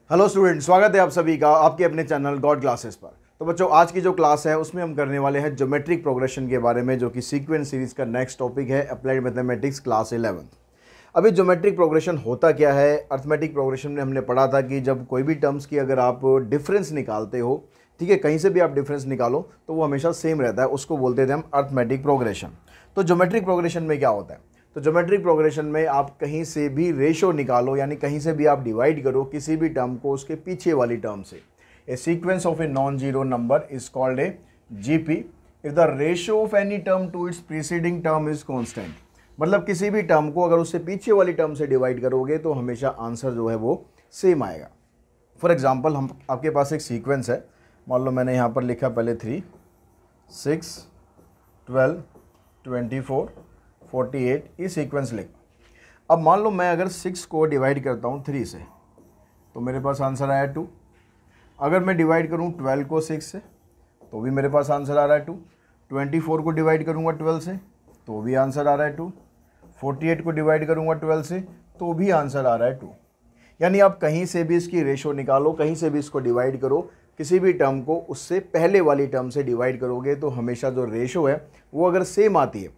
Hello student, स्वागत है आप सभी का आपके अपने चैनल गॉड क्लासेस पर। तो बच्चों, आज की जो क्लास है उसमें हम करने वाले हैं ज्योमेट्रिक प्रोग्रेशन के बारे में, जो कि सीक्वेंस सीरीज का नेक्स्ट टॉपिक है, अप्लाइड मैथमेटिक्स क्लास 11। अभी ज्योमेट्रिक प्रोग्रेशन होता क्या है? अर्थमेटिक प्रोग्रेशन में हमने पढ़ा था कि जब कोई भी टर्म्स की अगर आप डिफरेंस निकालते हो, ठीक है, कहीं से भी आप डिफरेंस निकालो तो वो हमेशा सेम रहता है, उसको बोलते थे हम अर्थमेटिक प्रोग्रेशन। तो ज्योमेट्रिक प्रोग्रेशन में क्या होता है? तो ज्योमेट्रिक प्रोग्रेशन में आप कहीं से भी रेशो निकालो, यानी कहीं से भी आप डिवाइड करो किसी भी टर्म को उसके पीछे वाली टर्म से। A sequence of a non zero number is called a GP if the ratio of any term to its preceding term is constant. मतलब किसी भी टर्म को अगर उससे पीछे वाली टर्म से डिवाइड करोगे तो हमेशा आंसर जो है वो सेम आएगा। फॉर एग्जाम्पल, हम आपके पास एक सीक्वेंस है, मान लो मैंने यहाँ पर लिखा पहले 3, 6, 12, 24, 48, ये सीक्वेंस लिख। अब मान लो मैं अगर 6 को डिवाइड करता हूँ 3 से तो मेरे पास आंसर आया 2। अगर मैं डिवाइड करूँ 12 को 6 से तो भी मेरे पास आंसर आ रहा है 2। 24 को डिवाइड करूँगा 12 से तो भी आंसर आ रहा है 2। 48 को डिवाइड करूँगा 12 से तो भी आंसर आ रहा है 2। यानी आप कहीं से भी इसकी रेशो निकालो, कहीं से भी इसको डिवाइड करो, किसी भी टर्म को उससे पहले वाली टर्म से डिवाइड करोगे तो हमेशा जो रेशो है वो अगर सेम आती है,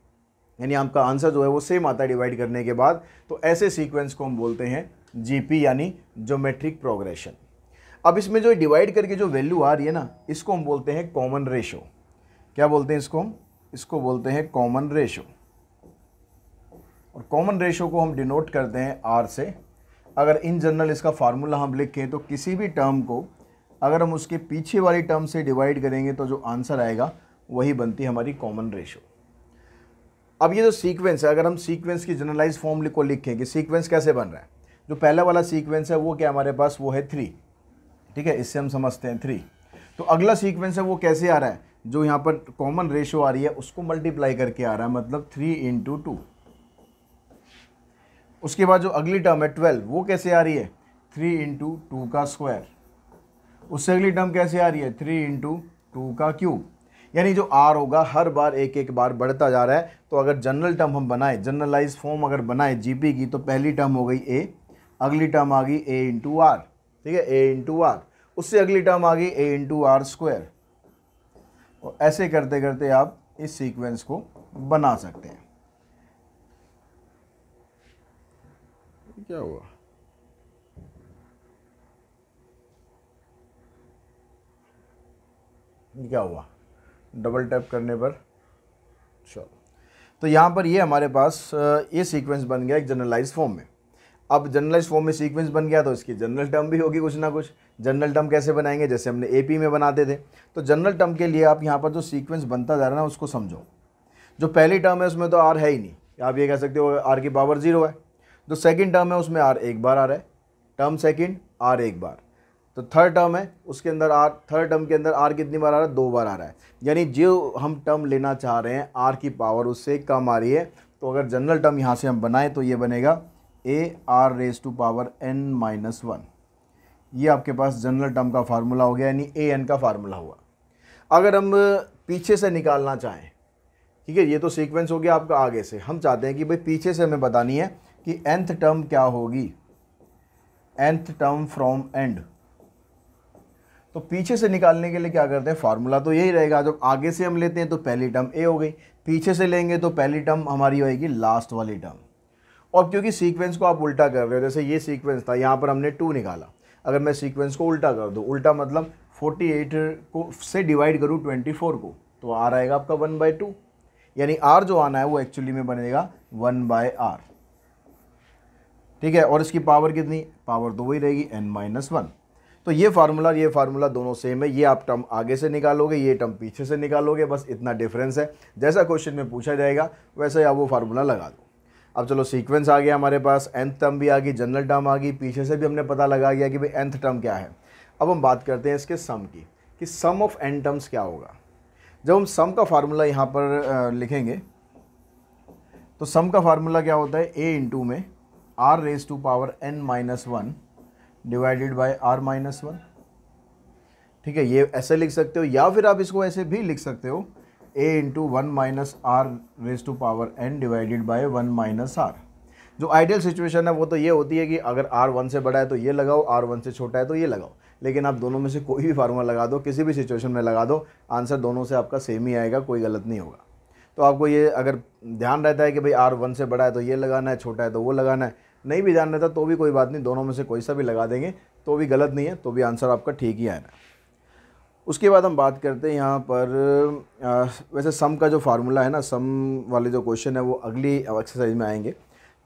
यानी आपका आंसर जो है वो सेम आता है डिवाइड करने के बाद, तो ऐसे सीक्वेंस को हम बोलते हैं जीपी यानी ज्योमेट्रिक प्रोग्रेशन। अब इसमें जो डिवाइड करके जो वैल्यू आ रही है ना, इसको हम बोलते हैं कॉमन रेशो। क्या बोलते हैं इसको? इसको बोलते हैं कॉमन रेशो। और कॉमन रेशो को हम डिनोट करते हैं आर से। अगर इन जनरल इसका फार्मूला हम लिखें तो किसी भी टर्म को अगर हम उसके पीछे वाली टर्म से डिवाइड करेंगे तो जो आंसर आएगा वही बनती है हमारी कॉमन रेशो। अब ये जो सीक्वेंस है, अगर हम सीक्वेंस की जनरलाइज फॉर्म को लिखें कि सीक्वेंस कैसे बन रहा है, जो पहला वाला सीक्वेंस है वो क्या हमारे पास, वो है 3, ठीक है, इससे हम समझते हैं 3। तो अगला सीक्वेंस है वो कैसे आ रहा है, जो यहाँ पर कॉमन रेशो आ रही है उसको मल्टीप्लाई करके आ रहा है, मतलब 3 × 2। उसके बाद जो अगली टर्म है 12, वो कैसे आ रही है, 3 × 2 का स्क्वायर। उससे अगली टर्म कैसे आ रही है, 3 × 2 का क्यूब। यानी जो आर होगा हर बार एक एक बार बढ़ता जा रहा है। तो अगर जनरल टर्म हम बनाए, जनरलाइज फॉर्म अगर बनाए जीपी की, तो पहली टर्म हो गई ए, अगली टर्म आ गई ए × आर, ठीक है, ए × आर। उससे अगली टर्म आ गई ए × आर स्क्वायर। और ऐसे करते करते आप इस सीक्वेंस को बना सकते हैं। क्या हुआ? क्या हुआ? डबल टैप करने पर चलो, तो यहाँ पर ये हमारे पास ये सीक्वेंस बन गया एक जनरलाइज फॉर्म में। अब जनरलाइज फॉर्म में सीक्वेंस बन गया तो इसकी जनरल टर्म भी होगी कुछ ना कुछ। जनरल टर्म कैसे बनाएंगे, जैसे हमने एपी में बनाते थे। तो जनरल टर्म के लिए आप यहाँ पर जो सीक्वेंस बनता जा रहा है ना उसको समझो। जो पहली टर्म है उसमें तो आर है ही नहीं, आप ये कह सकते हो आर की पावर 0 है। जो सेकेंड टर्म है उसमें आर एक बार आ रहा है, टर्म सेकेंड आर एक बार। तो थर्ड टर्म है उसके अंदर आर, थर्ड टर्म के अंदर आर कितनी बार आ रहा है, 2 बार आ रहा है। यानी जो हम टर्म लेना चाह रहे हैं आर की पावर उससे कम आ रही है। तो अगर जनरल टर्म यहाँ से हम बनाएं तो ये बनेगा AR⁻n−1। ये आपके पास जनरल टर्म का फार्मूला हो गया, यानी AN का फार्मूला हुआ। अगर हम पीछे से निकालना चाहें, ठीक है, ये तो सीक्वेंस हो गया आपका आगे से, हम चाहते हैं कि भाई पीछे से हमें बतानी है कि nth टर्म क्या होगी, nth टर्म फ्रॉम एंड। तो पीछे से निकालने के लिए क्या करते हैं, फार्मूला तो यही रहेगा। जब आगे से हम लेते हैं तो पहली टर्म ए हो गई, पीछे से लेंगे तो पहली टर्म हमारी होगी लास्ट वाली टर्म। और क्योंकि सीक्वेंस को आप उल्टा कर रहे हो, जैसे ये सीक्वेंस था, यहाँ पर हमने 2 निकाला। अगर मैं सीक्वेंस को उल्टा कर दूँ, उल्टा मतलब 48 को से डिवाइड करूँ 24 को, तो आर आएगा आपका 1/2। यानी आर जो आना है वो एक्चुअली में बनेगा 1/r, ठीक है। और इसकी पावर कितनी, पावर तो वही रहेगी n-1। तो ये फार्मूला दोनों सेम है। ये आप टर्म आगे से निकालोगे, ये टर्म पीछे से निकालोगे, बस इतना डिफरेंस है। जैसा क्वेश्चन में पूछा जाएगा वैसे ही आप वो फार्मूला लगा दो। अब चलो, सीक्वेंस आ गया हमारे पास, nth टर्म भी आ गई, जनरल टर्म आ गई, पीछे से भी हमने पता लगा गया कि भाई nth टर्म क्या है। अब हम बात करते हैं इसके सम की, कि सम ऑफ n टर्म्स क्या होगा। जब हम सम का फार्मूला यहाँ पर लिखेंगे तो सम का फार्मूला क्या होता है, a × में r⁻n−1 डिवाइडेड बाय r-1, ठीक है। ये ऐसे लिख सकते हो, या फिर आप इसको ऐसे भी लिख सकते हो, a × 1 - r⁻n divided by 1 - r। जो आइडियल सिचुएशन है वो तो ये होती है कि अगर आर 1 से बड़ा है तो ये लगाओ, आर 1 से छोटा है तो ये लगाओ, लेकिन आप दोनों में से कोई भी फार्मूला लगा दो, किसी भी सिचुएशन में लगा दो, आंसर दोनों से आपका सेम ही आएगा, कोई गलत नहीं होगा। तो आपको ये अगर ध्यान रहता है कि भाई आर 1 से बड़ा है तो ये लगाना है, छोटा है तो वो लगाना है, नहीं भी ध्यान रहता तो भी कोई बात नहीं, दोनों में से कोई सा भी लगा देंगे तो भी गलत नहीं है, तो भी आंसर आपका ठीक ही आना है। उसके बाद हम बात करते हैं यहाँ पर वैसे सम का जो फार्मूला है ना, सम वाले जो क्वेश्चन है वो अगली एक्सरसाइज में आएंगे।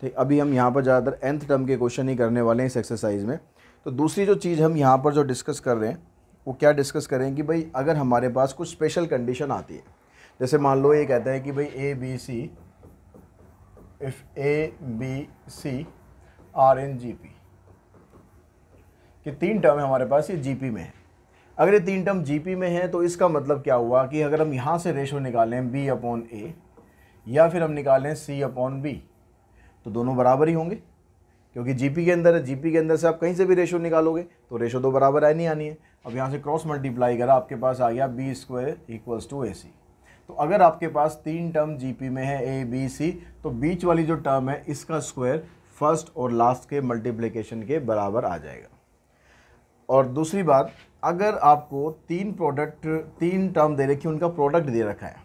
ठीक, अभी हम यहाँ पर ज़्यादातर nth टर्म के क्वेश्चन ही करने वाले हैं इस एक्सरसाइज में। तो दूसरी जो चीज़ हम यहाँ पर जो डिस्कस कर रहे हैं वो क्या डिस्कस करें कि भाई अगर हमारे पास कुछ स्पेशल कंडीशन आती है, जैसे मान लो ये कहता है कि भाई A B C, if A B C are in G P, कि 3 टर्म है हमारे पास, ये जीपी में है। अगर ये 3 टर्म जीपी में है तो इसका मतलब क्या हुआ कि अगर हम यहाँ से रेशो निकालें बी अपॉन ए या फिर हम निकालें सी अपॉन बी तो दोनों बराबर ही होंगे, क्योंकि जीपी के अंदर है, जीपी के अंदर से आप कहीं से भी रेशो निकालोगे तो रेशो तो बराबर आनी आनी है। अब यहाँ से क्रॉस मल्टीप्लाई करा, आपके पास आ गया बी स्क्वायर इक्वल्स टू ए सी। तो अगर आपके पास 3 टर्म जीपी में है ए बी सी, तो बीच वाली जो टर्म है इसका स्क्वायर फर्स्ट और लास्ट के मल्टीप्लिकेशन के बराबर आ जाएगा। और दूसरी बात, अगर आपको 3 टर्म दे रखी है, उनका प्रोडक्ट दे रखा है,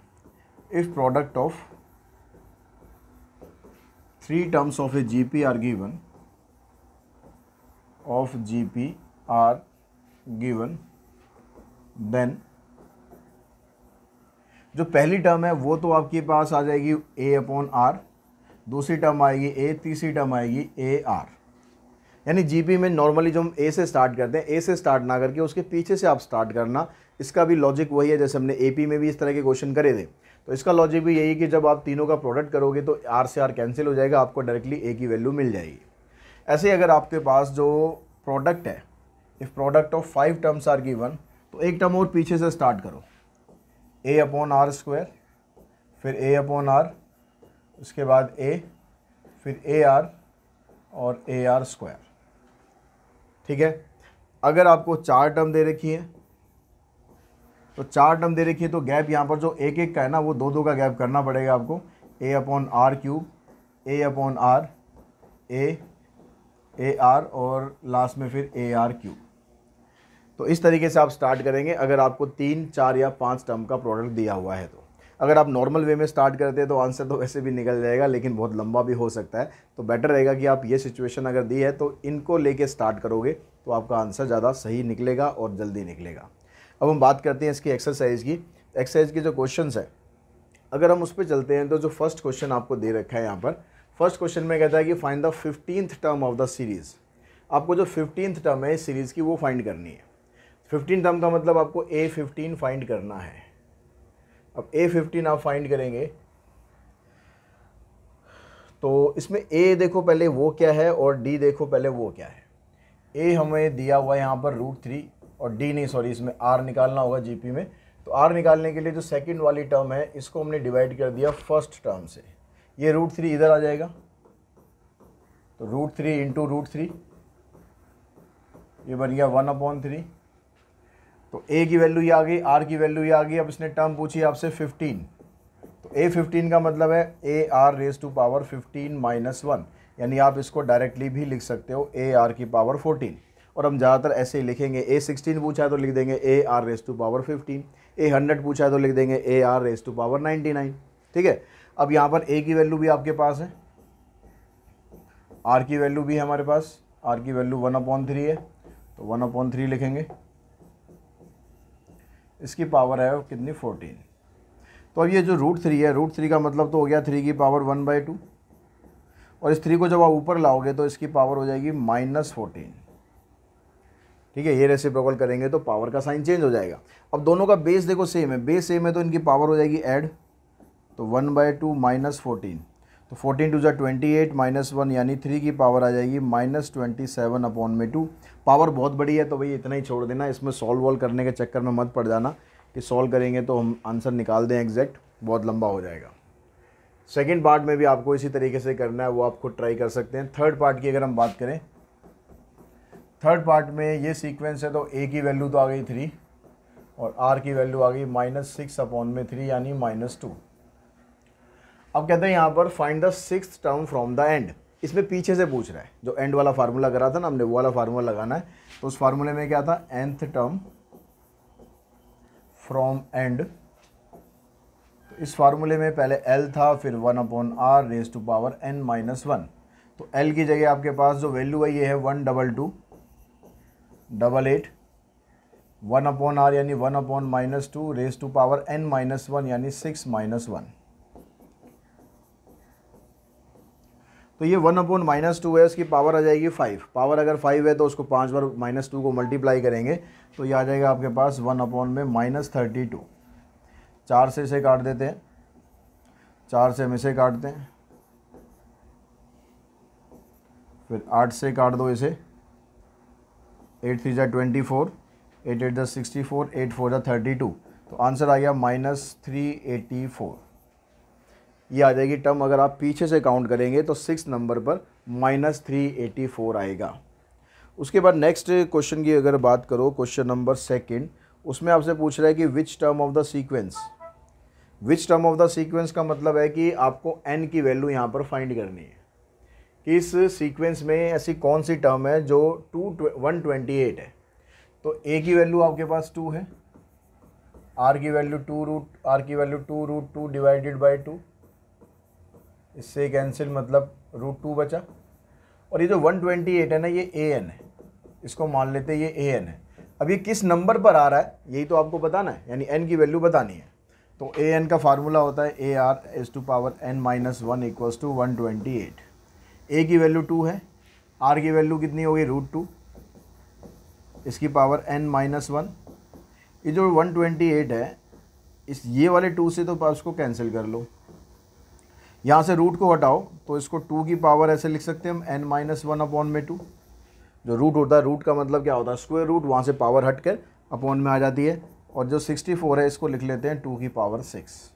if product of 3 terms of a GP are given, of GP are given, then जो पहली टर्म है वो तो आपके पास आ जाएगी ए अपॉन आर, दूसरी टर्म आएगी ए, तीसरी टर्म आएगी ए आर। यानी जीपी में नॉर्मली जो हम ए से स्टार्ट करते हैं, ए से स्टार्ट ना करके उसके पीछे से आप स्टार्ट करना, इसका भी लॉजिक वही है जैसे हमने एपी में भी इस तरह के क्वेश्चन करे थे। तो इसका लॉजिक भी यही कि जब आप तीनों का प्रोडक्ट करोगे तो आर से आर कैंसिल हो जाएगा, आपको डायरेक्टली ए की वैल्यू मिल जाएगी। ऐसे ही अगर आपके पास जो प्रोडक्ट है, if product of 5 terms are given, तो एक टर्म और पीछे से स्टार्ट करो, ए अपॉन आर स्क्वायर, फिर ए अपॉन आर, उसके बाद ए, फिर ए आर और ए आर स्क्वायर। ठीक है। अगर आपको 4 टर्म दे रखी है तो 4 टर्म दे रखी है तो गैप यहाँ पर जो एक एक का है ना वो 2 का गैप करना पड़ेगा आपको, a upon r cube, a upon r, a r और लास्ट में फिर ए आर क्यूब। तो इस तरीके से आप स्टार्ट करेंगे अगर आपको 3, 4 या 5 टर्म का प्रोडक्ट दिया हुआ है। तो अगर आप नॉर्मल वे में स्टार्ट करते हैं तो आंसर तो वैसे भी निकल जाएगा, लेकिन बहुत लंबा भी हो सकता है। तो बेटर रहेगा कि आप ये सिचुएशन अगर दी है तो इनको लेके स्टार्ट करोगे तो आपका आंसर ज़्यादा सही निकलेगा और जल्दी निकलेगा। अब हम बात करते हैं इसकी एक्सरसाइज की। एक्सरसाइज के जो क्वेश्चंस है अगर हम उस पर चलते हैं तो जो फर्स्ट क्वेश्चन आपको दे रखा है यहाँ पर, फर्स्ट क्वेश्चन में कहता है कि find the 15th term of the series. आपको जो 15th टर्म है इस सीरीज़ की वो फाइंड करनी है। 15 टर्म का मतलब आपको A15 फाइंड करना है। अब A15 आप फाइंड करेंगे तो इसमें A देखो पहले वो क्या है और D देखो पहले वो क्या है। A हमें दिया हुआ है यहाँ पर √3 और D नहीं, सॉरी, इसमें R निकालना होगा जीपी में। तो R निकालने के लिए जो सेकंड वाली टर्म है इसको हमने डिवाइड कर दिया फर्स्ट टर्म से। ये √3 इधर आ जाएगा, तो √3 इंटू √3, ये बन गया 1/3। तो A की वैल्यू ये आ गई, R की वैल्यू ये आ गई। अब इसने टर्म पूछी आपसे 15, तो A15 का मतलब है AR⁻15 - 1, यानी आप इसको डायरेक्टली भी लिख सकते हो AR की पावर 14। और हम ज़्यादातर ऐसे ही लिखेंगे। A16 पूछा है तो लिख देंगे AR⁻15, A100 पूछा है तो लिख देंगे AR⁻99। ठीक है। अब यहाँ पर A की वैल्यू भी आपके पास है, R की वैल्यू भी है हमारे पास, R की वैल्यू 1/3 है, तो 1/3 लिखेंगे। इसकी पावर है कितनी, 14। तो अब ये जो √3 है, √3 का मतलब तो हो गया 3 की पावर 1/2, और इस 3 को जब आप ऊपर लाओगे तो इसकी पावर हो जाएगी -14। ठीक है। ये रेसिप्रोकल करेंगे तो पावर का साइन चेंज हो जाएगा। अब दोनों का बेस देखो सेम है, बेस सेम है तो इनकी पावर हो जाएगी ऐड, तो 1/2 -14, तो 14 2 28 -1 यानी 3 की पावर आ जाएगी -27/2। पावर बहुत बड़ी है तो भाई इतना ही छोड़ देना, इसमें सॉल्व करने के चक्कर में मत पड़ जाना कि सॉल्व करेंगे तो हम आंसर निकाल दें एग्जैक्ट, बहुत लंबा हो जाएगा। सेकंड पार्ट में भी आपको इसी तरीके से करना है, वो आप खुद ट्राई कर सकते हैं। थर्ड पार्ट की अगर हम बात करें, थर्ड पार्ट में ये सीक्वेंस है तो A की वैल्यू तो आ गई 3 और R की वैल्यू आ गई -6/3 यानी -2। अब कहते हैं यहाँ पर find the 6th term from the end. इसमें पीछे से पूछ रहा है, जो एंड वाला फार्मूला करा था ना हमने, वो वाला फार्मूला लगाना है। तो उस फार्मूले में क्या था, nth टर्म फ्रॉम एंड। तो इस फार्मूले में पहले L था, फिर 1/r raise to power n minus 1। तो L की जगह आपके पास जो वैल्यू है ये है 12288, 1/r यानी 1/-2 raise to power n minus 1 यानी 6 माइनस 1। तो ये 1/-2 है, उसकी पावर आ जाएगी 5। पावर अगर 5 है तो उसको 5 बार -2 को मल्टीप्लाई करेंगे तो ये आ जाएगा आपके पास 1/-32। 4 से इसे काट देते हैं, 4 से हम इसे काटते हैं, फिर 8 से काट दो इसे, 8 3 जा 24, 8 8 जा 64, 8 4 जा 32। तो आंसर आ गया -384। ये आ जाएगी टर्म। अगर आप पीछे से काउंट करेंगे तो 6 नंबर पर -384 आएगा। उसके बाद नेक्स्ट क्वेश्चन की अगर बात करो, क्वेश्चन नंबर 2, उसमें आपसे पूछ रहा है कि which term of the sequence. Which term of the sequence का मतलब है कि आपको n की वैल्यू यहाँ पर फाइंड करनी है कि इस सीक्वेंस में ऐसी कौन सी टर्म है जो 128 है। तो a की वैल्यू आपके पास 2 है, r की वैल्यू 2√2 डिवाइडेड बाई 2, इससे कैंसिल मतलब √2 बचा। और ये जो 128 है ना, ये an है, इसको मान लेते हैं ये an है। अब ये किस नंबर पर आ रहा है यही तो आपको बताना है, यानी n की वैल्यू बतानी है। तो an का फार्मूला होता है ar raise to power n minus 1 equals to 128। a की वैल्यू 2 है, r की वैल्यू कितनी होगी √2, इसकी पावर n माइनस 1। ये जो 128 है, इस ये वाले 2 से तो इसको कैंसिल कर लो, यहाँ से रूट को हटाओ तो इसको 2 की पावर ऐसे लिख सकते हैं हम n माइनस 1/2। जो रूट होता है, रूट का मतलब क्या होता है, स्क्वायर रूट, वहाँ से पावर हट कर अपॉन में आ जाती है। और जो 64 है इसको लिख लेते हैं 2 की पावर 6।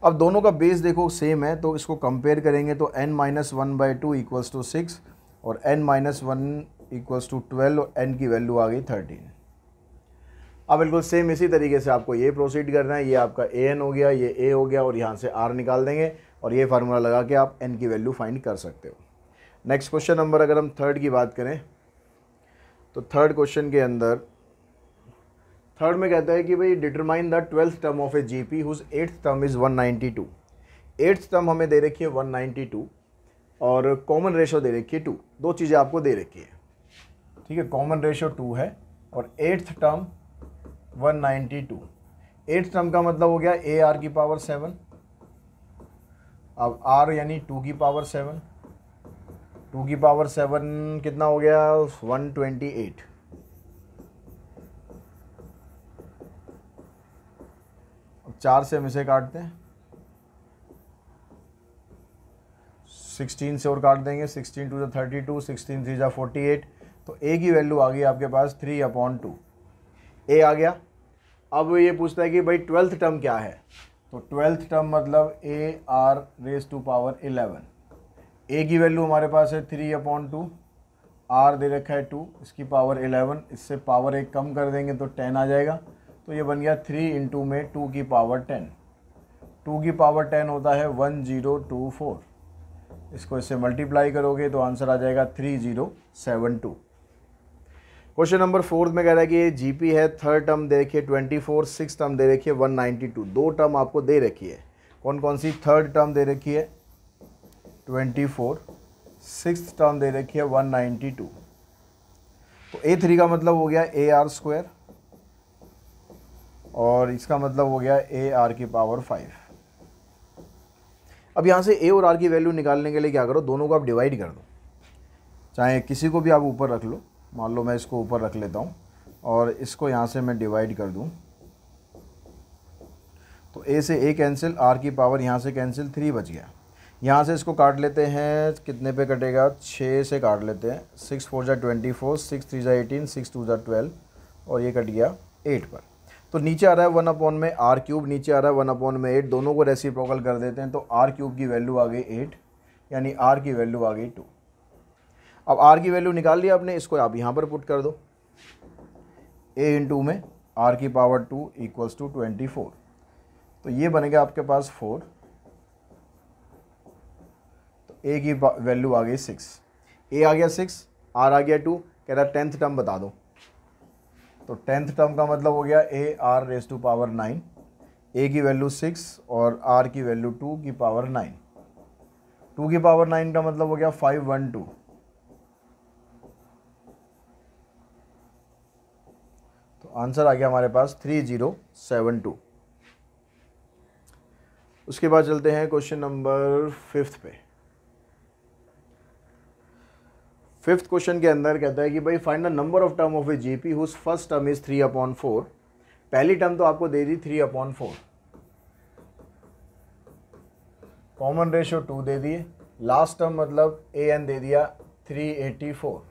अब दोनों का बेस देखो सेम है, तो इसको कंपेयर करेंगे तो n माइनस 1/2 इक्वल्स टू 6 और n माइनस 1 इक्वल्स टू 12 और n की वैल्यू आ गई 13। अब बिल्कुल सेम इसी तरीके से आपको ये प्रोसीड करना है। ये आपका an हो गया, ये a हो गया, और यहाँ से r निकाल देंगे और ये फार्मूला लगा के आप n की वैल्यू फाइंड कर सकते हो। नेक्स्ट क्वेश्चन नंबर अगर हम 3rd की बात करें तो 3rd क्वेश्चन के अंदर 3rd में कहता है कि भाई determine the 12th term of a GP whose 8th term is 192। 8th term हमें दे रखी है 192 और कॉमन रेशो दे रखी है 2। दो चीज़ें आपको दे रखी है, ठीक है। कॉमन रेशो 2 है और 8th टर्म 192। 8th टर्म का मतलब हो गया ए आर की पावर 7। अब r यानी 2 की पावर 7, 2 की पावर 7 कितना हो गया 128। अब 4 से हम इसे काटते हैं, 16 से और काट देंगे, 16 2 32, 16 3 48। तो a की वैल्यू आ गई आपके पास 3/2। a आ गया। अब ये पूछता है कि भाई 12th टर्म क्या है, तो 12th टर्म मतलब a r raise to power 11। A की वैल्यू हमारे पास है 3/2, आर दे रखा है 2, इसकी पावर 11, इससे पावर 1 कम कर देंगे तो 10 आ जाएगा। तो ये बन गया 3 इंटू में 2 की पावर 10। 2 की पावर 10 होता है 1024। इसको इससे मल्टीप्लाई करोगे तो आंसर आ जाएगा 3072। क्वेश्चन नंबर 4 में कह रहा है कि ये जीपी है, 3rd टर्म दे रखी है 24, 6th टर्म दे रखी है 192। दो टर्म आपको दे रखी है, कौन कौन सी। 3rd टर्म दे रखी है 24, 6th टर्म दे रखी है 192। तो A3 का मतलब हो गया AR² और इसका मतलब हो गया AR की पावर 5। अब यहाँ से A और R की वैल्यू निकालने के लिए क्या करो, दोनों को आप डिवाइड कर दो। चाहे किसी को भी आप ऊपर रख लो, मान लो मैं इसको ऊपर रख लेता हूँ और इसको यहाँ से मैं डिवाइड कर दूँ तो A से A कैंसिल, R की पावर यहाँ से कैंसिल, 3 बच गया। यहाँ से इसको काट लेते हैं, कितने पे कटेगा, 6 से काट लेते हैं। 6 4 जा 24, 6 3 जा 18, 6 2 जा 12 और ये कट गया 8 पर। तो नीचे आ रहा है 1/r³, नीचे आ रहा है 1/8। दोनों को रेसिप्रोकल कर देते हैं तो r³ की वैल्यू आ गई 8, यानी r की वैल्यू आ गई 2। अब r की वैल्यू निकाल लिया आपने, इसको आप यहाँ पर पुट कर दो। a इंटू में r की पावर 2 इक्वल्स टू 24। तो ये बनेगा आपके पास 4। तो ए की वैल्यू आ गई 6, ए आ गया 6, आर आ गया 2, कह रहा 10th टर्म बता दो। तो 10th टर्म का मतलब हो गया a r raise to power 9, a की वैल्यू 6 और आर की वैल्यू 2 की पावर 9। 2 की पावर 9 का मतलब हो गया 512। तो आंसर आ गया हमारे पास 3072। उसके बाद चलते हैं क्वेश्चन नंबर 5 पे। 5th क्वेश्चन के अंदर कहता है कि भाई find the number of term of a GP whose first term is 3/4। पहली टर्म तो आपको दे दी 3/4, कॉमन रेशियो 2 दे दिए, लास्ट टर्म मतलब ए एन दे दिया 384।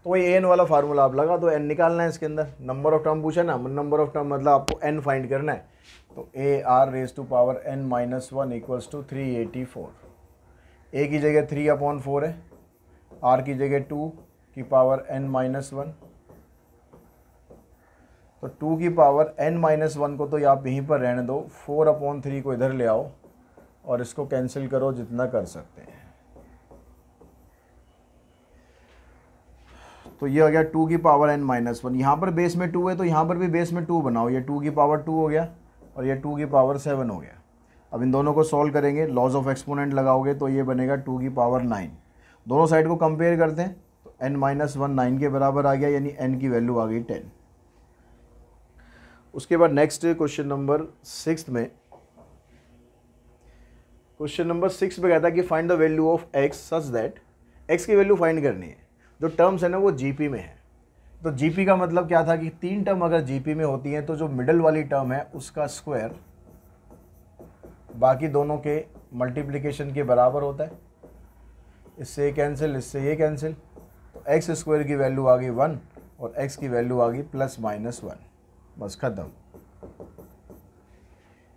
तो वही ए एन वाला फार्मूला आप लगा दो, एन निकालना है इसके अंदर। नंबर ऑफ टर्म पूछा ना, नंबर ऑफ टर्म मतलब आपको एन फाइंड करना है। तो a r raise to power n minus 1 equals to 384। A की जगह 3/4 है, आर की जगह 2 की पावर एन माइनस 1। तो 2 की पावर एन माइनस 1 को तो आप यहीं पर रहने दो, 4/3 को इधर ले आओ और इसको कैंसिल करो जितना कर सकते हैं। तो ये हो गया 2 की पावर एन माइनस 1। यहाँ पर बेस में 2 है तो यहाँ पर भी बेस में 2 बनाओ। ये 2 की पावर 2 हो गया और ये 2 की पावर 7 हो गया। अब इन दोनों को सॉल्व करेंगे, लॉज ऑफ एक्सपोनेंट लगाओगे तो ये बनेगा 2 की पावर 9। दोनों साइड को कंपेयर करते हैं तो n माइनस 1 9 के बराबर आ गया, यानी n की वैल्यू आ गई 10। उसके बाद नेक्स्ट क्वेश्चन नंबर 6 में, क्वेश्चन नंबर 6 में कहता है कि find the value of x such that, x की वैल्यू फाइंड करनी है। जो टर्म्स है ना वो जीपी में है। तो जीपी का मतलब क्या था कि 3 टर्म अगर जीपी में होती हैं तो जो मिडल वाली टर्म है उसका स्क्वायर बाकी दोनों के मल्टीप्लिकेशन के बराबर होता है। इससे ये कैंसिल, इससे ये कैंसिल, तो एक्स स्क्वायर की वैल्यू आ गई 1 और x की वैल्यू आ गई +-1। बस खत्म।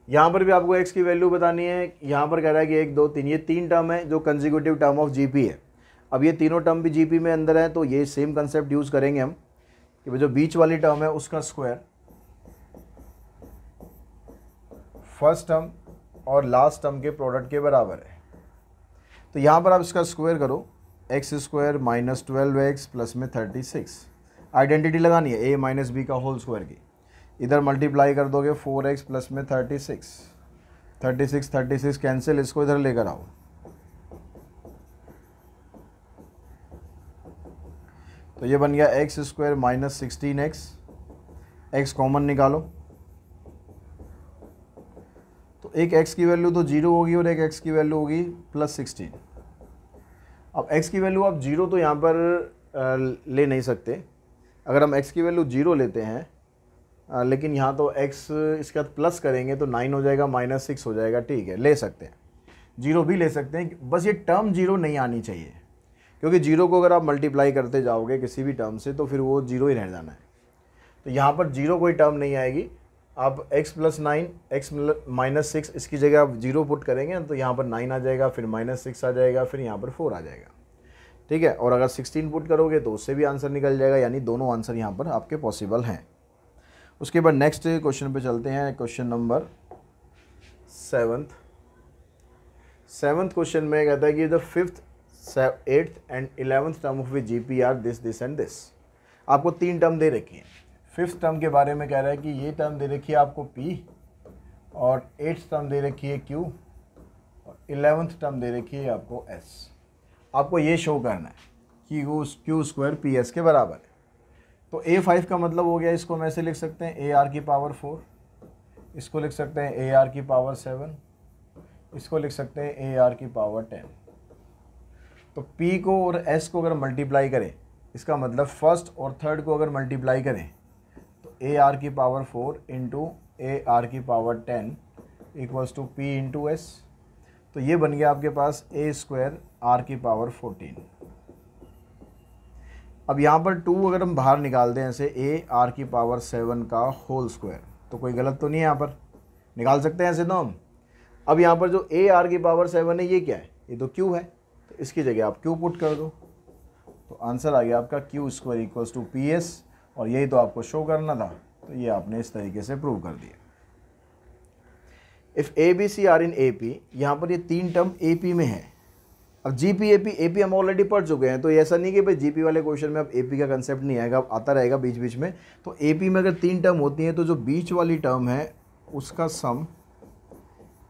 यहाँ पर भी आपको x की वैल्यू बतानी है। यहाँ पर कह रहा है कि 1 2 3 ये 3 टर्म है जो कंसेक्यूटिव टर्म ऑफ जीपी है। अब ये तीनों टर्म भी जीपी में अंदर है तो ये सेम कंसेप्ट यूज़ करेंगे हम कि जो बीच वाली टर्म है उसका स्क्वायर फर्स्ट टर्म और लास्ट टर्म के प्रोडक्ट के बराबर है। तो यहाँ पर आप इसका स्क्वायर करो, x square minus 12x plus में 36। आइडेंटिटी लगानी है a माइनस बी का होल स्क्वायर की। इधर मल्टीप्लाई कर दोगे 4x प्लस में 36 कैंसिल, इसको इधर लेकर आओ। तो ये बन गया x square minus 16x, x common निकालो तो एक x की वैल्यू तो 0 होगी और एक x की वैल्यू होगी +16। अब x की वैल्यू आप 0 तो यहाँ पर ले नहीं सकते। अगर हम x की वैल्यू 0 लेते हैं लेकिन यहाँ तो x इसके बाद प्लस करेंगे तो 9 हो जाएगा, -6 हो जाएगा। ठीक है, ले सकते हैं, 0 भी ले सकते हैं, बस ये टर्म 0 नहीं आनी चाहिए, क्योंकि 0 को अगर आप मल्टीप्लाई करते जाओगे किसी भी टर्म से तो फिर वो 0 ही रह जाना है। तो यहाँ पर 0 कोई टर्म नहीं आएगी। आप x + 9 x -6 इसकी जगह आप 0 पुट करेंगे तो यहाँ पर 9 आ जाएगा, फिर -6 आ जाएगा, फिर यहाँ पर 4 आ जाएगा। ठीक है, और अगर 16 पुट करोगे तो उससे भी आंसर निकल जाएगा, यानी दोनों आंसर यहाँ पर आपके पॉसिबल हैं। उसके बाद नेक्स्ट क्वेश्चन पे चलते हैं, क्वेश्चन नंबर 7th क्वेश्चन में कहता है कि the 5th 8th and 11th term of GP are this and this. आपको 3 टर्म दे रखी है। 5th टर्म के बारे में कह रहा है कि ये टर्म दे रखी है आपको P और 8th टर्म दे रखी है Q और 11th टर्म दे रखी है आपको S। आपको ये शो करना है कि Q स्क्वायर PS के बराबर है। तो A5 का मतलब हो गया, इसको हम ऐसे लिख सकते हैं AR की पावर 4, इसको लिख सकते हैं AR की पावर 7, इसको लिख सकते हैं AR की पावर 10। तो P को और S को अगर मल्टीप्लाई करें, इसका मतलब फर्स्ट और थर्ड को अगर मल्टीप्लाई करें तो AR की पावर 4 इंटू AR की पावर 10 equals to P into S। तो ये बन गया आपके पास A स्क्वायर R की पावर 14। अब यहाँ पर 2 अगर हम बाहर निकाल दें ऐसे AR की पावर 7 का होल स्क्वायर, तो कोई गलत तो नहीं है, यहाँ पर निकाल सकते हैं ऐसे तो हम। अब यहाँ पर जो AR की पावर 7 है ये क्या है, ये तो Q है, तो इसकी जगह आप Q पुट कर दो तो आंसर आ गया आपका Q square equals to PS। और यही तो आपको शो करना था, तो ये आपने इस तरीके से प्रूव कर दिया। If ABC are in AP, यहाँ पर ये 3 टर्म AP में है अब जीपी एपी हम ऑलरेडी पढ़ चुके हैं, तो ऐसा नहीं कि भाई जीपी वाले क्वेश्चन में अब एपी का कंसेप्ट नहीं आएगा, आता रहेगा बीच बीच में। तो एपी में अगर 3 टर्म होती हैं तो जो बीच वाली टर्म है उसका सम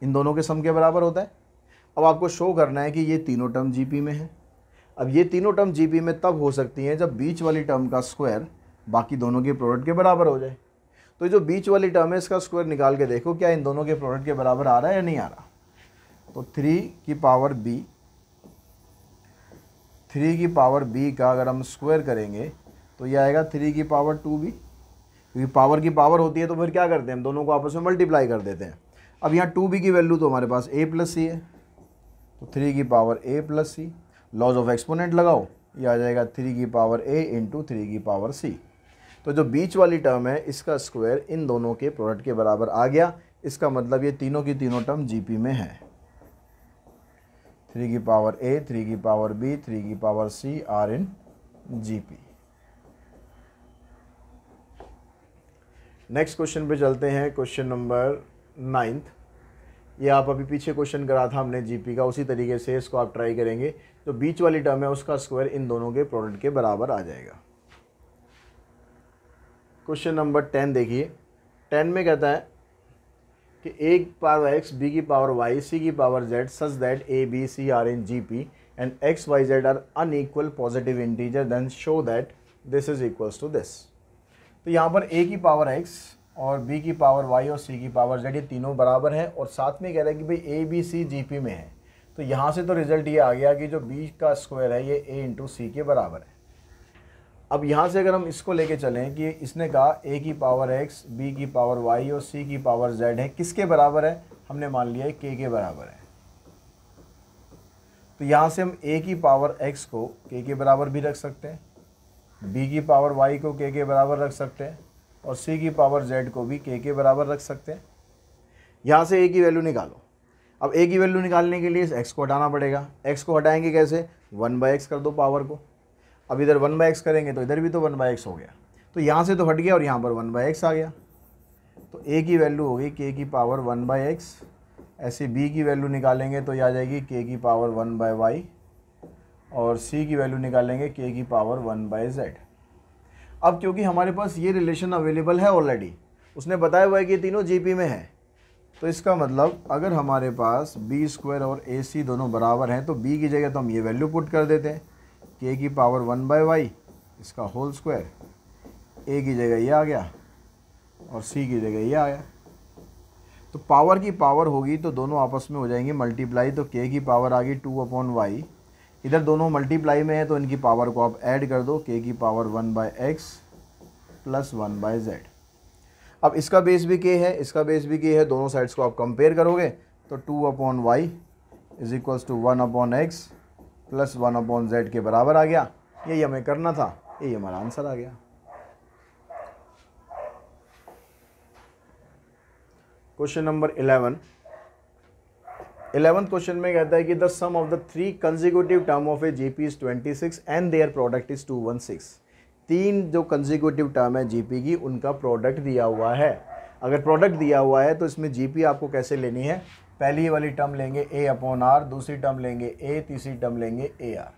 इन दोनों के सम के बराबर होता है। अब आपको शो करना है कि ये तीनों टर्म जीपी में है। अब ये तीनों टर्म जीपी में तब हो सकती हैं जब बीच वाली टर्म का स्क्वायर बाकी दोनों के प्रोडक्ट के बराबर हो जाए। तो जो बीच वाली टर्म है इसका स्क्वायर निकाल के देखो क्या इन दोनों के प्रोडक्ट के बराबर आ रहा है या नहीं आ रहा। तो 3 की पावर b का अगर हम स्क्वायर करेंगे तो ये आएगा 3 की पावर 2b, क्योंकि पावर की पावर होती है तो फिर क्या करते हैं हम दोनों को आपस में मल्टीप्लाई कर देते हैं। अब यहाँ 2b की वैल्यू तो हमारे पास a प्लस सी है, तो 3 की पावर a plus C, laws of exponent लगाओ, ये आ जाएगा 3 की पावर a इंटू 3 की पावर c। तो जो बीच वाली टर्म है इसका स्क्वायर इन दोनों के प्रोडक्ट के बराबर आ गया। इसका मतलब ये तीनों की तीनों टर्म जीपी में है। 3 की पावर a, 3 की पावर b, 3 की पावर c are in GP. Next question पे चलते हैं, क्वेश्चन नंबर 9th। ये आप अभी पीछे क्वेश्चन करा था हमने जीपी का, उसी तरीके से इसको आप ट्राई करेंगे। जो बीच वाली टर्म है उसका स्क्वायर इन दोनों के प्रोडक्ट के बराबर आ जाएगा। क्वेश्चन नंबर 10 देखिए। 10 में कहता है कि a की पावर x, b की पावर y, c की पावर z such that a, b, c are in GP and x, y, z are unequal positive integer, then show that this is equals to this. तो यहाँ पर a की पावर x और b की पावर y और c की पावर z ये तीनों बराबर हैं, और साथ में कह रहा है कि भाई a, b, c जीपी में है। तो यहाँ से तो रिजल्ट ये आ गया कि जो b का स्क्वायर है ये a इंटू सी के बराबर है। अब यहाँ से अगर हम इसको लेके चलें कि इसने कहा a की पावर x, b की पावर y और c की पावर z है, किसके बराबर है, हमने मान लिया है k के बराबर है। तो यहाँ से हम a की पावर x को k के बराबर भी रख सकते हैं, b की पावर y को k के बराबर रख सकते हैं, और c की पावर z को भी k के बराबर रख सकते हैं। यहाँ से a की वैल्यू निकालो। अब a की वैल्यू निकालने के लिए इस x को हटाना पड़ेगा। x को हटाएंगे कैसे, 1/x कर दो पावर को। अब इधर 1/x करेंगे तो इधर भी तो 1/x हो गया, तो यहाँ से तो हट गया और यहाँ पर 1/x आ गया। तो a की वैल्यू होगी k की पावर 1/x। ऐसे b की वैल्यू निकालेंगे तो ये आ जाएगी k की पावर 1/y, और c की वैल्यू निकालेंगे k की पावर 1/z। अब क्योंकि हमारे पास ये रिलेशन अवेलेबल है ऑलरेडी, उसने बताया हुआ है कि तीनों जीपी में है, तो इसका मतलब अगर हमारे पास b स्क्वायर और ac दोनों बराबर हैं तो b की जगह तो हम ये वैल्यू पुट कर देते हैं, k की पावर 1/y इसका होल स्क्वायर, a की जगह ये आ गया और c की जगह ये आ गया। तो पावर की पावर होगी तो दोनों आपस में हो जाएंगे मल्टीप्लाई, तो k की पावर आ गई 2/y, इधर दोनों मल्टीप्लाई में है तो इनकी पावर को आप ऐड कर दो, k की पावर 1/x प्लस 1/z। अब इसका बेस भी k है, इसका बेस भी k है, दोनों साइड्स को आप कंपेयर करोगे तो 2/y is equals to 1/x plus 1/z के बराबर आ गया। यही हमें करना था, यही हमारा आंसर आ गया। क्वेश्चन नंबर 11th क्वेश्चन में कहता है कि the sum of the 3 consecutive term of a GP is 26 and their product is 216। 3 जो कंसेक्यूटिव टर्म है जीपी की उनका प्रोडक्ट दिया हुआ है। अगर प्रोडक्ट दिया हुआ है तो इसमें जीपी आपको कैसे लेनी है, पहली वाली टर्म लेंगे a/r, दूसरी टर्म लेंगे a, तीसरी टर्म लेंगे ar।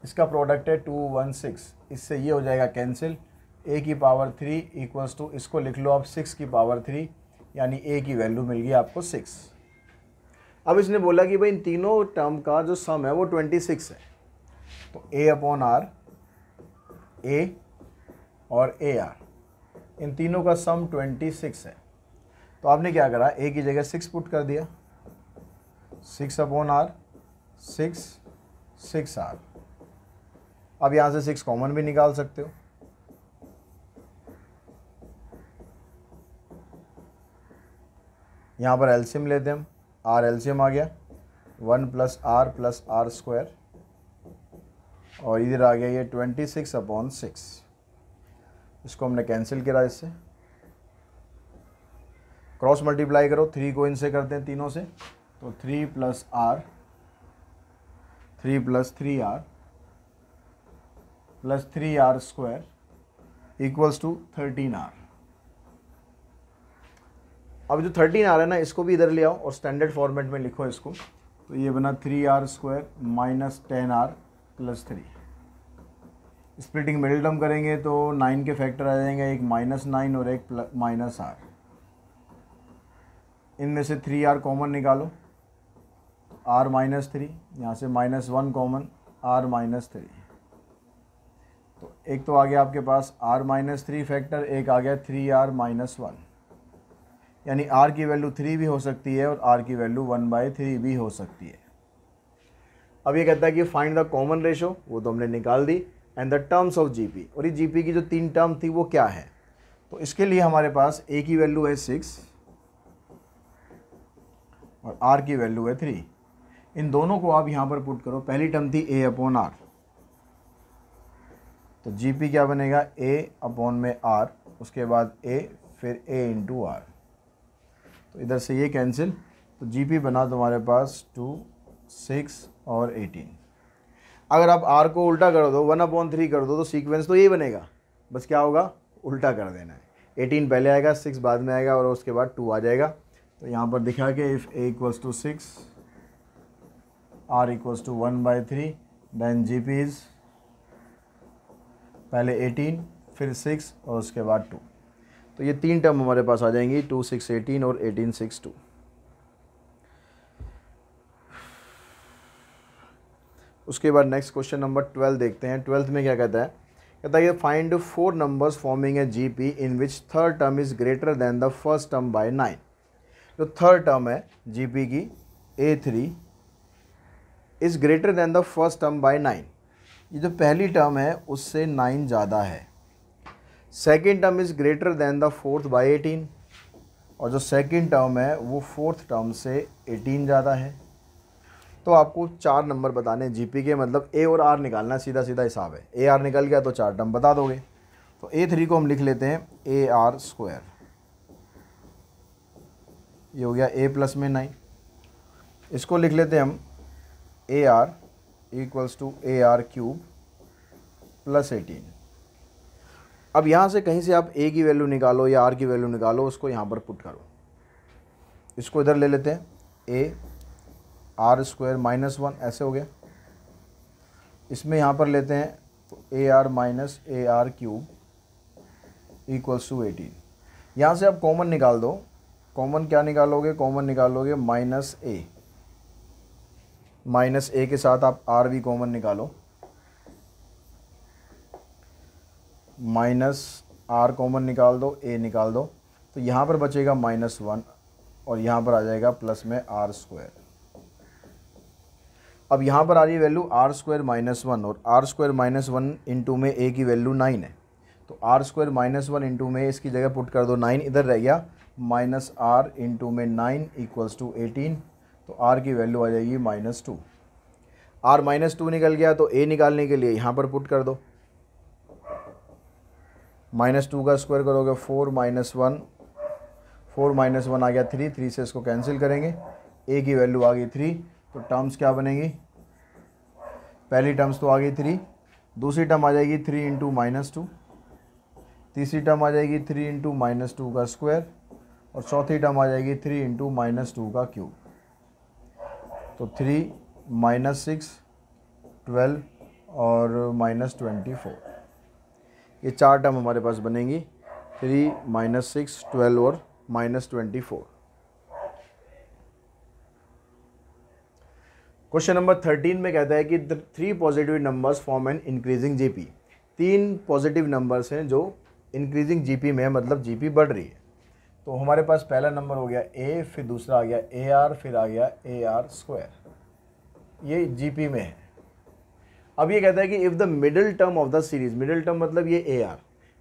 इसका प्रोडक्ट है 216, इससे ये हो जाएगा कैंसिल, a की पावर 3 इक्वल्स टू, इसको लिख लो आप 6 की पावर 3, यानी a की वैल्यू मिल गई आपको 6। अब इसने बोला कि भाई इन तीनों टर्म का जो सम है वो 26 है, तो a/r, a और ar इन तीनों का सम 26 है। तो आपने क्या करा, a की जगह 6 पुट कर दिया, 6/r 6r। अब यहाँ से 6 कॉमन भी निकाल सकते हो, यहाँ पर एलसीएम लेते हैं हम, r एलसीएम आ गया 1 प्लस r स्क्वायर, और इधर आ गया ये 26/6। इसको हमने कैंसिल करा, इससे क्रॉस मल्टीप्लाई करो, 3 को इनसे करते हैं तीनों से, तो 3 plus r 3 plus 3r plus 3r square equals to 13r। अब जो 13r है ना, इसको भी इधर ले आओ और स्टैंडर्ड फॉर्मेट में लिखो इसको, तो ये बना 3r² minus 10r plus 3। Splitting middle term करेंगे तो 9 के फैक्टर आ जाएंगे, एक -9 और एक -r। इनमें से 3r कॉमन निकालो, r -3, यहाँ से -1 कॉमन, r -3। तो एक तो आ गया आपके पास r -3 फैक्टर, एक आ गया 3r -1, यानी r की वैल्यू 3 भी हो सकती है और r की वैल्यू 1/3 भी हो सकती है। अब ये कहता है कि फाइंड द कॉमन रेशो, वो तो हमने निकाल दी, and the terms of GP. और ये जीपी की जो 3 टर्म थी वो क्या है, तो इसके लिए हमारे पास a की वैल्यू है 6 और r की वैल्यू है 3। इन दोनों को आप यहाँ पर पुट करो। पहली टर्म थी a/r, तो जीपी क्या बनेगा, a/r, उसके बाद a, फिर a × r। तो इधर से ये कैंसिल, तो जीपी बना तुम्हारे पास 2, 6 और 18। अगर आप r को उल्टा कर दो, 1/3 कर दो, तो सीक्वेंस तो यही बनेगा, बस क्या होगा, उल्टा कर देना है। 18 पहले आएगा, 6 बाद में आएगा और उसके बाद 2 आ जाएगा। तो यहाँ पर दिखा के if a = 6, r = 1/3, then GP is पहले 18, फिर 6 और उसके बाद 2। तो ये 3 टर्म हमारे पास आ जाएंगी, 2, 6, 18 और 18, 6, 2। उसके बाद नेक्स्ट क्वेश्चन नंबर 12 देखते हैं। 12th में क्या कहता है, कहता है find 4 numbers forming a GP in which third term is greater than the first term by 9। जो थर्ड टर्म है जीपी की a3 is greater than the first term by 9। ये जो पहली टर्म है उससे 9 ज़्यादा है। Second term is greater than the fourth by 18, और जो सेकेंड टर्म है वो फोर्थ टर्म से 18 ज़्यादा है। तो आपको 4 नंबर बताने जीपी के, मतलब a और r निकालना, सीधा सीधा हिसाब है। a r निकल गया तो 4 टर्म बता दोगे। तो a3 को हम लिख लेते हैं ar², ये हो गया a प्लस में 9। इसको लिख लेते हैं हम ar = ar³ प्लस 18। अब यहाँ से कहीं से आप a की वैल्यू निकालो या r की वैल्यू निकालो, उसको यहाँ पर पुट करो। इसको इधर ले लेते हैं, a r² -1, ऐसे हो गया। इसमें यहाँ पर लेते हैं तो ar - ar³ = 18। यहाँ से आप कॉमन निकाल दो। कॉमन क्या निकालोगे, कॉमन निकालोगे -a के साथ आप r भी कॉमन निकालो, -r कॉमन निकाल दो, a निकाल दो। तो यहाँ पर बचेगा -1 और यहाँ पर आ जाएगा प्लस में r²। अब यहाँ पर आ रही वैल्यू r² -1, और r² -1 इंटू में a की वैल्यू 9 है। तो r² -1 इंटू में इसकी जगह पुट कर दो 9, इधर रह गया -r इंटू में 9 = 18। तो r की वैल्यू आ जाएगी -2। r -2 निकल गया, तो a निकालने के लिए यहाँ पर पुट कर दो। -2 का स्क्वायर करोगे 4 - 1, 4 - 1 आ गया 3, 3 से इसको कैंसिल करेंगे, a की वैल्यू आ गई 3। तो टर्म्स क्या बनेगी, पहली टर्म्स तो आ गई 3, दूसरी टर्म आ जाएगी 3 × -2, तीसरी टर्म आ जाएगी 3 × -2 का स्क्वायर, और चौथी टर्म आ जाएगी 3 × -2 का क्यूब। तो 3 - 6 12 और -24, ये 4 टर्म हमारे पास बनेंगी, 3 - 6 12 और -24। क्वेश्चन नंबर 13 में कहता है कि 3 positive numbers form an increasing GP. 3 positive numbers हैं जो इंक्रीजिंग जीपी में है, मतलब जीपी बढ़ रही है। तो हमारे पास पहला नंबर हो गया a, फिर दूसरा आ गया ar, फिर आ गया ar², ये जीपी में है। अब ये कहता है कि if the middle term of the series, middle term मतलब ये ar,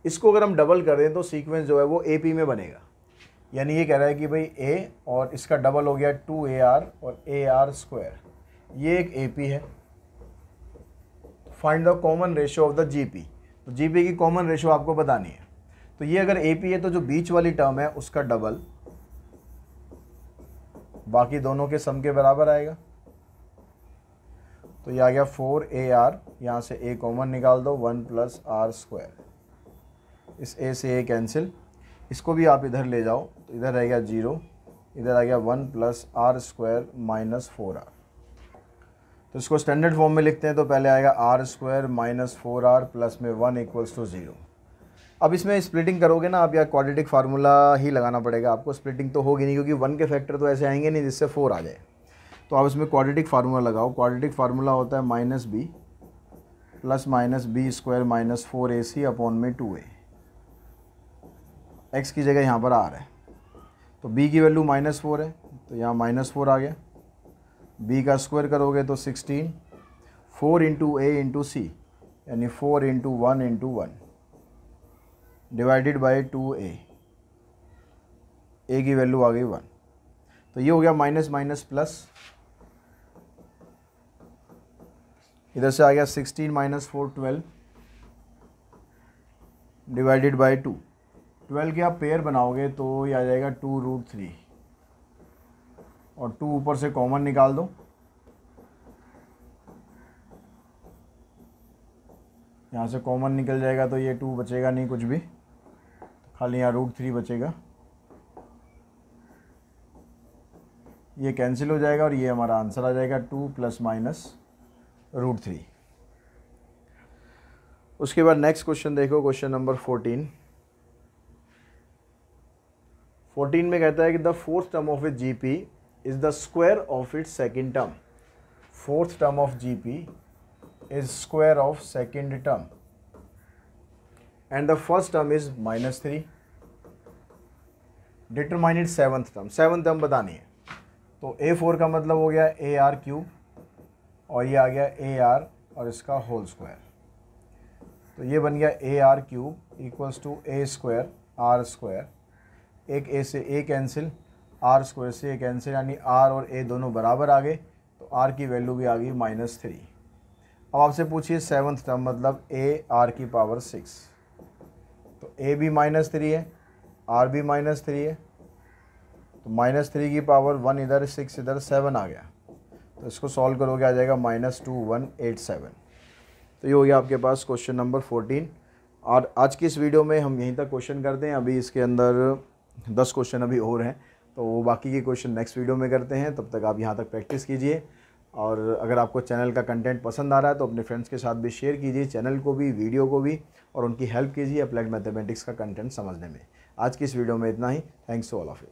इसको अगर हम डबल कर दें तो सीक्वेंस जो है वो AP में बनेगा। यानी ये कह रहा है कि भाई a और इसका डबल हो गया 2ar और ar², ये एक AP है। Find the common ratio of the GP. तो जीपी की कॉमन रेशियो आपको बतानी है। तो ये अगर AP है तो जो बीच वाली टर्म है उसका डबल बाकी दोनों के सम के बराबर आएगा। तो ये आ गया 4ar, यहाँ से a कॉमन निकाल दो, 1 + r², इस a से a कैंसिल, इसको भी आप इधर ले जाओ तो इधर रह गया 0, इधर आ गया 1 + r² - 4r। तो इसको स्टैंडर्ड फॉर्म में लिखते हैं तो पहले आएगा are square minus 4r plus में 1 इक्वल्स टू 0। अब इसमें स्प्लिटिंग करोगे ना आप, या क्वाड्रेटिक फार्मूला ही लगाना पड़ेगा आपको, स्प्लिटिंग तो होगी नहीं क्योंकि 1 के फैक्टर तो ऐसे आएंगे नहीं जिससे 4 आ जाए। तो आप इसमें क्वाड्रेटिक फार्मूला लगाओ। क्वाड्रेटिक फार्मूला होता है minus B plus minus B square minus 4ac upon में 2a। एक्स की जगह यहाँ पर आर है, तो b की वैल्यू -4 है तो यहाँ -4 आ गया। b का स्क्वायर करोगे तो 16, 4 इंटू a इंटू सी यानी 4 into 1 into 1 divided by 2a। a की वैल्यू आ गई 1। तो ये हो गया माइनस माइनस प्लस, इधर से आ गया 16 माइनस 4 12 डिवाइडेड बाई 2। 12 के आप पेयर बनाओगे तो ये आ जाएगा 2√3 और 2 ऊपर से कॉमन निकाल दो। यहाँ से कॉमन निकल जाएगा तो ये 2 बचेगा नहीं कुछ भी, तो खाली यहाँ √3 बचेगा। ये कैंसिल हो जाएगा और ये हमारा आंसर आ जाएगा 2 प्लस माइनस √3। उसके बाद नेक्स्ट क्वेश्चन देखो, क्वेश्चन नंबर 14। 14 में कहता है कि the fourth term of it GP is the square of its second term. Fourth term of GP is square of second term and the first term is -3। Determine it seventh term. Seventh term बतानी है। तो A4 का मतलब हो गया AR³ और ये आ गया AR और इसका होल स्क्वायर। तो ये बन गया AR³ equals to A square R square. एक A से A कैंसिल, R स्क्वायर से A कैंसिल, यानी R और A दोनों बराबर आ गए, तो R की वैल्यू भी आ गई -3। अब आपसे पूछिए सेवन्थ टर्म मतलब AR की पावर 6। तो A भी -3 है, R भी -3 है, तो -3 की पावर 1 इधर 6 इधर 7 आ गया। तो इसको सॉल्व करोगे आ जाएगा -2187। तो ये हो गया आपके पास क्वेश्चन नंबर 14। और आज की इस वीडियो में हम यहीं तक क्वेश्चन करते हैं। अभी इसके अंदर 10 क्वेश्चन अभी और हैं, तो वो बाकी के क्वेश्चन नेक्स्ट वीडियो में करते हैं। तब तक आप यहाँ तक प्रैक्टिस कीजिए, और अगर आपको चैनल का कंटेंट पसंद आ रहा है तो अपने फ्रेंड्स के साथ भी शेयर कीजिए, चैनल को भी, वीडियो को भी, और उनकी हेल्प कीजिए अप्लाइड मैथमेटिक्स का कंटेंट समझने में। आज की इस वीडियो में इतना ही। Thanks to all of you.